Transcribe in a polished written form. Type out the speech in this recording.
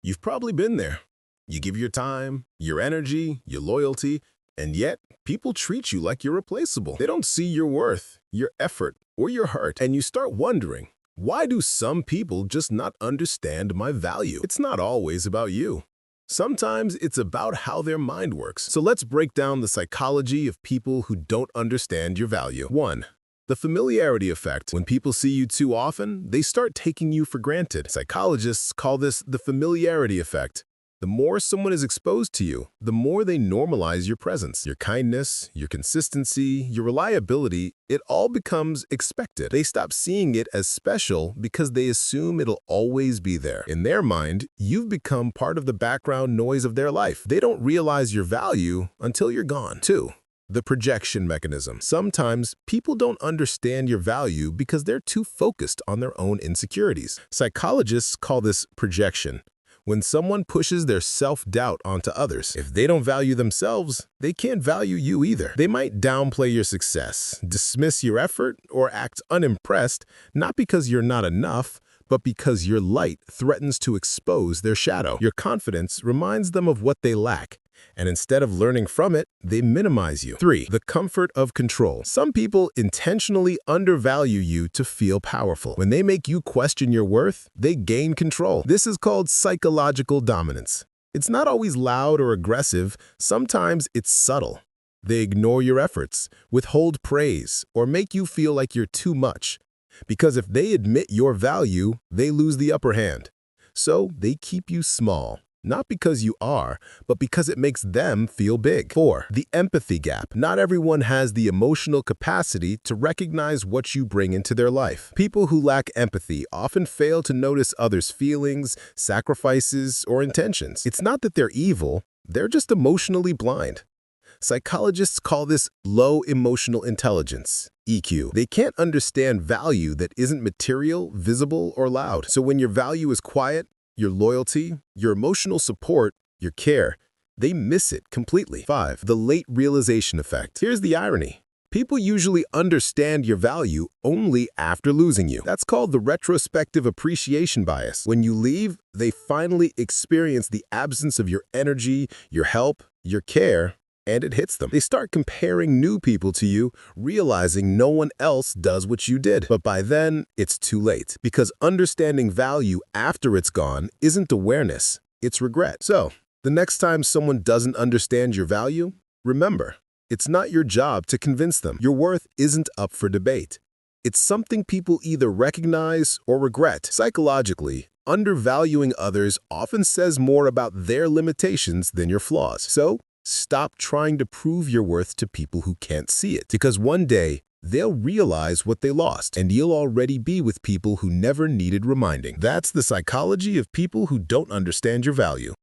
You've probably been there. You give your time, your energy, your loyalty, and yet people treat you like you're replaceable. They don't see your worth, your effort, or your heart, and you start wondering, why do some people just not understand my value? It's not always about you. Sometimes it's about how their mind works. So let's break down the psychology of people who don't understand your value. 1. The familiarity effect. When people see you too often, they start taking you for granted. Psychologists call this the familiarity effect. The more someone is exposed to you, the more they normalize your presence. Your kindness, your consistency, your reliability, it all becomes expected. They stop seeing it as special because they assume it'll always be there. In their mind, you've become part of the background noise of their life. They don't realize your value until you're gone. 2. The projection mechanism. Sometimes people don't understand your value because they're too focused on their own insecurities. Psychologists call this projection. When someone pushes their self-doubt onto others, if they don't value themselves, they can't value you either. They might downplay your success, dismiss your effort, or act unimpressed, not because you're not enough, but because your light threatens to expose their shadow. Your confidence reminds them of what they lack, and instead of learning from it, they minimize you. 3. The comfort of control. Some people intentionally undervalue you to feel powerful. When they make you question your worth, they gain control. This is called psychological dominance. It's not always loud or aggressive. Sometimes it's subtle. They ignore your efforts, withhold praise, or make you feel like you're too much. Because if they admit your value, they lose the upper hand. So they keep you small. Not because you are, but because it makes them feel big. 4. The empathy gap. Not everyone has the emotional capacity to recognize what you bring into their life. People who lack empathy often fail to notice others' feelings, sacrifices, or intentions. It's not that they're evil, they're just emotionally blind. Psychologists call this low emotional intelligence, EQ. They can't understand value that isn't material, visible, or loud. So when your value is quiet, your loyalty, your emotional support, your care, they miss it completely. 5. The late realization effect. Here's the irony. People usually understand your value only after losing you. That's called the retrospective appreciation bias. When you leave, they finally experience the absence of your energy, your help, your care, and it hits them. They start comparing new people to you, realizing no one else does what you did. But by then, it's too late. Because understanding value after it's gone isn't awareness, it's regret. So, the next time someone doesn't understand your value, remember, it's not your job to convince them. Your worth isn't up for debate. It's something people either recognize or regret. Psychologically, undervaluing others often says more about their limitations than your flaws. So, stop trying to prove your worth to people who can't see it, because one day they'll realize what they lost, and you'll already be with people who never needed reminding. That's the psychology of people who don't understand your value.